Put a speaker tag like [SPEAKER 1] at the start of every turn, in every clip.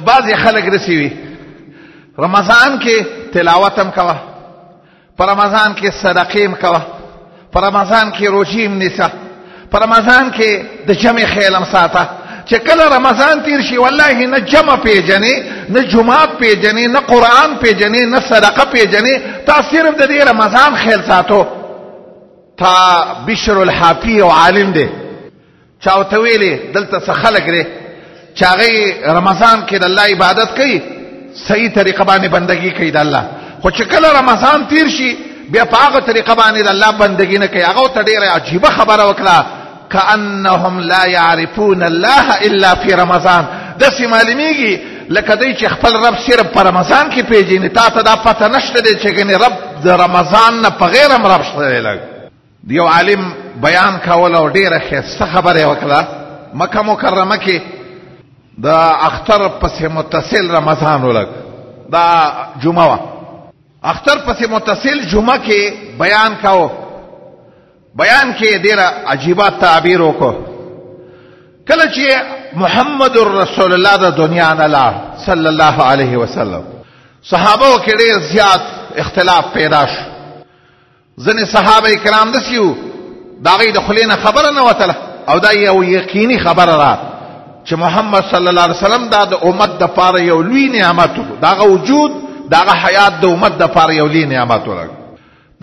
[SPEAKER 1] بعضې خلک رسي وي رمضان کې تلاوت هم کوه، په رمضان کې صدقې هم کوه، په رمضان کې روژې هم نیسه، په رمضان کې د جمع خیال هم ساته. چې کله رمضان تیر شي والله نه جمع پیژنې، نه جمعات پیژنې، نه قرآن پیژنې، نه صدقه پیژنې، تا صرف د دې رمضان خیال ساتو. تا بشر الحافی او عالم دی، چا ورته ویلې دلته څه خلک دی چې هغوی رمضان کې د الله عبادت کوي، صحیح طریقه باندې بندگی کوي د الله، خو چې کله رمضان تیر شي بیا په هغه طریقه باندې د الله بندگی نه کوي. هغه ورته ډېره عجیبه خبره وکړه، کأنهم لا يعرفون الله الا في رمضان. داسې معلومیږي لکه دوی چې خپل رب صرف په رمضان کې پیژني. تا ته دا پته نشته دی چې ګنې رب د رمضان نه په غیر هم رب شته دی. لږ یو عالم بیان کول او ډېره ښایسته خبره یې وکړه. مکه مکرمه کې د اختر پسې متصل رمضان ولګ دا جمعه وه، اختر پسې متصل جمعه کې بیان کاوه. بیان کې ډېره عجیبه تعبیر وکړو. کله چې محمد رسول الله د دنیا نه لاړ صلی الله علیه وسلم، صحابو کې ډېر زیات اختلاف پیدا شو. ځینې صحابه کرام داسې وو د هغوی د خولې نه خبره نه وتله او دا یو یقیني خبره ده چې محمد صلی الله علیه وسلم دا د امت دپاره یو لوی نعمت و. د هغه وجود، د هغه حیات د امت دپاره یو لوی نعمت و.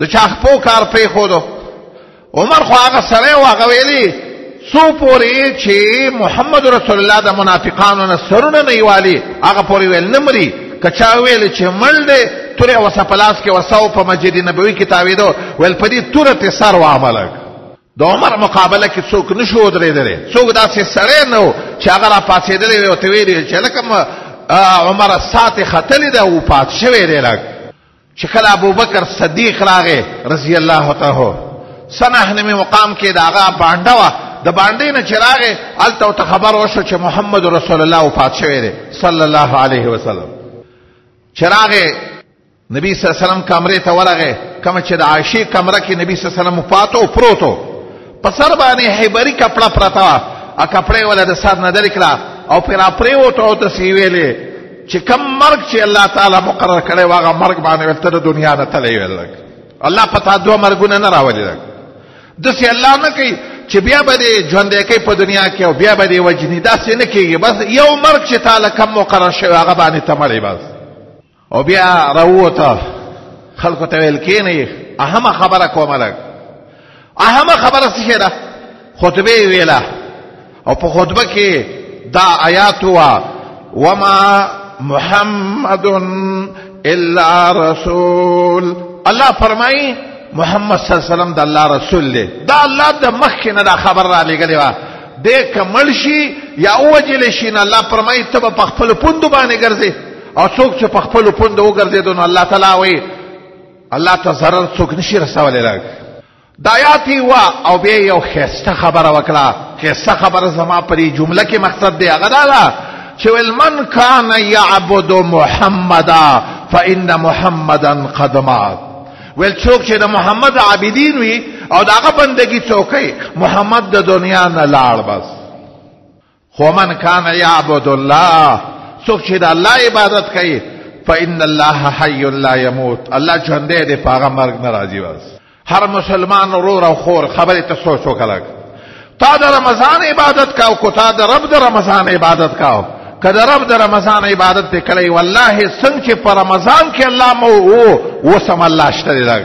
[SPEAKER 1] د چا خپو کار پرېښودو. عمر خو هغه سړی و، هغه ویلي څو پورې چې محمد رسول الله د منافقانو نه سرونه نه یوالي هغه پورې ویل نه مري. که چا ویل چې مړ دی تورې وسه په لاس کې وسه په مسجد نبوي کې تاویدو، ویل په دې توره ته سر وعمله. د عمر مقابله کې څوک نشو ودرېدلی، څوک داسې سړی نه و چې هغه را پاڅېدلی وي ورته ویلي چې لکه عمر ساعت ختلې ده او پات شوی دی. لږ چې کله ابوبکر صدیق راغی رضی الله تعالی سنه نومي مقام کې د هغه بانډه وه، د باندې نه چې راغی هلته ورته خبر وشو چې محمد رسول الله وفات شوی دی صلی الله علیه وسلم. چې راغی نبی صلی الله علیه وسلم کمرې ته ورغی، کومه چې د عایشې کمره کې نبی صلی الله علیه وسلم وفات و پروتو، په سر باندې حیبري کپړه پرته وه. کپړې وله د سر نه لرې کړه او پرې راپرېوتو او داسې ویلې چې کم مرګ چې الله تعالی مقرر کړی و هغه مرګ باندې ویل ته د دنیا نه تللی ویل. الله په تا دوه مرګونه نه راولي. داسې الله نه کوي چې بیا به دې ژوندی کوي په دنیا کې او بیا به دې وجني، داسې نه کېږي. بس یو مرګ چې تعالی کم مقرر شوی هغه باندې ته مړی بس. او بیا راووته خلکو ته ویل کېنئ اهمه خبره کومه. لږ اهمه خبره څه شی ده؟ خطبه یې ویله او په خطبه کې دا آیات وه وما محمد الا رسول. الله فرمایي محمد صلی الله علیه وسلم د الله رسول دی. دا الله د مخکې نه دا خبر را لېږلې وه. دی که مړ شي یا ووجلی شي نو الله فرمایي ته به په خپلو پوندو باندې ګرځې، او څوک چې په خپلو پوندو وګرځېدو نو الله تعالی وایي الله ته ضرر څوک نشي رسولی. لږ دا آیات یې وه او بیا یو ښایسته خبره وکړه. ښایسته خبره زما په دې جمله کې مقصد دی هغه دا ده چې ویل من کان یعبد محمدا فان محمدا قد مات. ویل څوک چې د محمد عابدین وي او د هغه بندګي څوک کوي محمد د دنیا نه لاړ بس. خو من کان یعبد الله، څوک چې د الله عبادت کوي فان الله حی لا یموت، الله ژوندی دی په هغه مرګ نه راځي. بس هر مسلمان ورور او خور خبرې ته سوچ وکړه. تا د رمضان عبادت کاو کو تا د رب د رمضان عبادت کاو، که د رب د رمضان عبادت دې کړی والله څنګه چې په رمضان کې الله مو اوس هم الله شته دی. لږ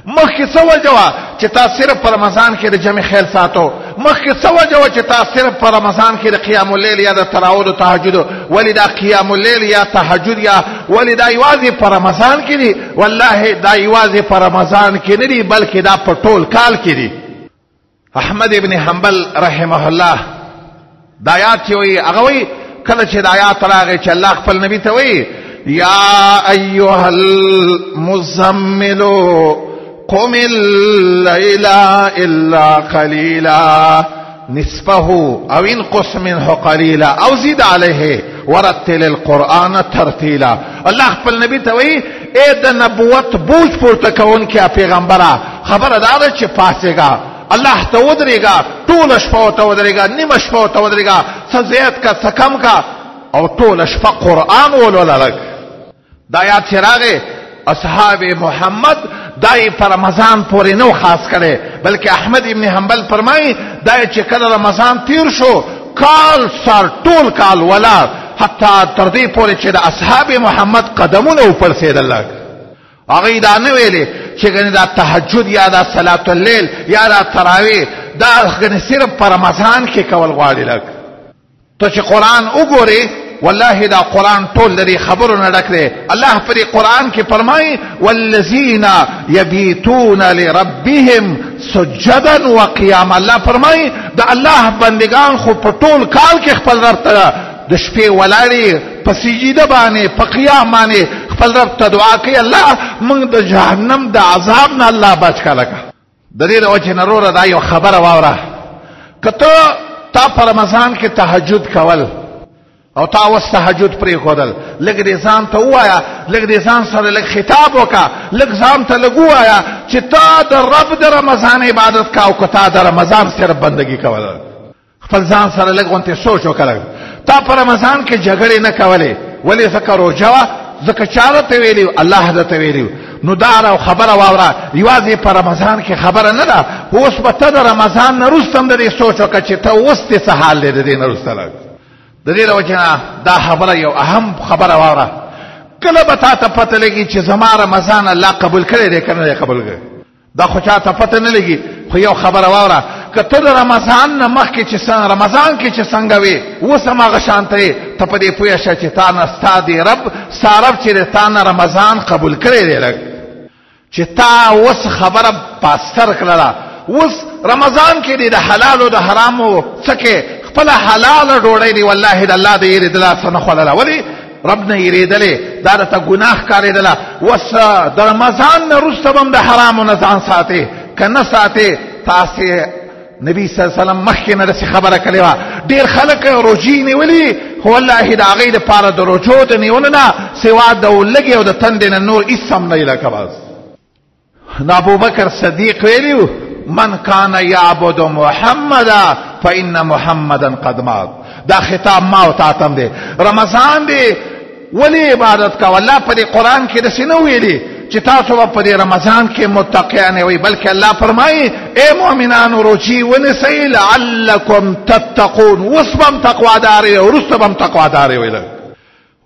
[SPEAKER 1] مخکې څه وجه وه چې تا صرف په رمضان کې د جمع خیل ساتو؟ مخکې څه وجه وه چې تا صرف په رمضان کې د قیام اللیل یا د تراود و تهجد؟ ولې دا قیام اللیل یا تهجد یا ولې دا یوازې په رمضان کې دي؟ والله دا یوازې په رمضان کې نه دي بلکې دا په ټول کال کې دي. احمد ابن حنبل رحمه الله دا آیات چې وایي هغه وایي کله چې د آیات راغی چې الله خپل نبی ته وایي یا ایها المزمل قم الليل الا قليلا نصفه او انقص منه قليلا او زد عليه ورتل القرآن ترتیلا. الله خپل نبی ته وایي ای د نبوت بوج پورته کوونکي پیغمبره خبره دا ده چې پاڅېږه، الله ته ودرېږه، ټوله شپه ورته ودرېږه، نیمه شپه ورته ودرېږه، څه زیات کا څه کم کا. او ټول شپه قرآن ولولک. دا یاد چې راغی اصحاب محمد دای په رمضان پورې نو خاص کړي، بلکې احمد ابن حنبل فرمایي دای چې کله رمضان تیر شو کال سر ټول کال ولا حتی تر دې پورې چې د اصحاب محمد قدمونه وپړسېدل. هغه دا نه ویلي چې ګنې دا تهجد یا دا صلات الليل یا دا تراویح دا ګنې صرف په رمضان کې کول غواړي. لک ته چې قرآن وګورې والله دا قرآن ټول لري خبرونه ډک دی. الله پر قرآن کې فرمایي والذین یبیتون لربهم سجدا وقیاما. الله فرمایي دا الله بندگان خو په ټول کال کې خپل رب ته د شپې ولاړې په سجده باندې په قیام باندې خپل رب ته دعا کوي الله موږ د جهنم د عذاب نه الله بچ کړه. د دې د وجې نه وروره دا یو خبره واوره، که تا په رمضان کې تهجد کول او تا اوس تهجد پرېښودل، لږ دې ځان ته ووایه، لږ دې ځان سره لږ خطاب وکړه، لږ ځان ته لږ ووایه چې تا د رب د رمضان عبادت کا او که تا د رمضان صرف بندگی کوله. خپل ځان سره لږ غونتې سوچ وکړه. تا په رمضان کې جګړې نه کولې، ولې ځکه روژه وه، ځکه چا درته ویلي الله درته ویلي. نو دا خبره واوره یوازې په رمضان کې خبره نه ده، اوس به ته د رمضان نه وروسته هم د دې سوچ وکړه چې ته اوس دې څه حال دی د دې نه وروسته. د دې د وجې نه دا خبره یو اهم خبره واوره. کله به تا ته پته لګي چې زما رمضان الله قبول کړی دی که نه دی قبول کړی، دا خو چا ته پته نه لګي. خو یو خبره واوره، که ته د رمضان نه مخکې چې رمضان کې چې څنګه وې اوس هم هغه شانته یې، ته په دې پوه شه چې تا نه ستا دی رب ستا رب چې دی تا نه رمضان قبول کړی دی. لږ چې تا اوس خبره پاستر کړله، اوس رمضان کې دی د حلال او د حرامو څه کې خپله حلاله ډوډۍ دی والله د الله د یېرېدله څه نه خوړله. ولې رب نه یېرېدلې، دا درته ګناه ښکارېدله. اوس د رمضان نه وروسته به هم د حرامو نه ځان ساتې، که نه ساتې تاسې نبی صلی الله علیه وسلم مخکې نه داسې خبره کړې وه. ډېر خلک روژې نیولي، خو والله د هغې دپاره د روژو د نیولو نه سوا د لږې او د تندې نه نور هېڅ هم نه یې لکه بس. نو ابوبکر صدیق ویلي من کان یعبد محمدا فإن محمدا قد مات. دا خطاب ما او تا تم دی. رمضان دی ولی عبادت کا، والله په دې قرآن کې داسې نه ویلي چې تاسو به په دې رمضان کې متقیان وئ، بلکې الله فرمایي ای مؤمنانو روژې ونیسئ لعلکم تتقون. اوس به هم تقوادار وئ او وروسته به هم تقوادار وئ.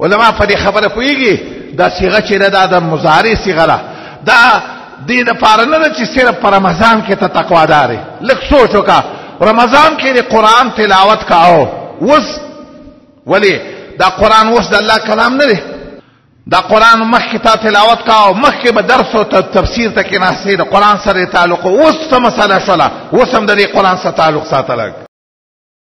[SPEAKER 1] علما په دې خبره پوهېږي دا صیغه چې ده دا د مضارع صیغه ده، دا دې دپاره نه ده چې صرف په رمضان کې ته تقوادار یې. لږ سوچ وکړه، رمضان کې د قرآن تلاوت کاو اوس، ولې دا قرآن اوس د الله کلام نه دی، دا قرآن مخکې تا تلاوت کاو، مخکې به درس او تفسیر ته کېناستې، د قرآن سره تعلق اوس څه مسله شوله، اوس هم د دې قرآن سره تعلق ساتلک.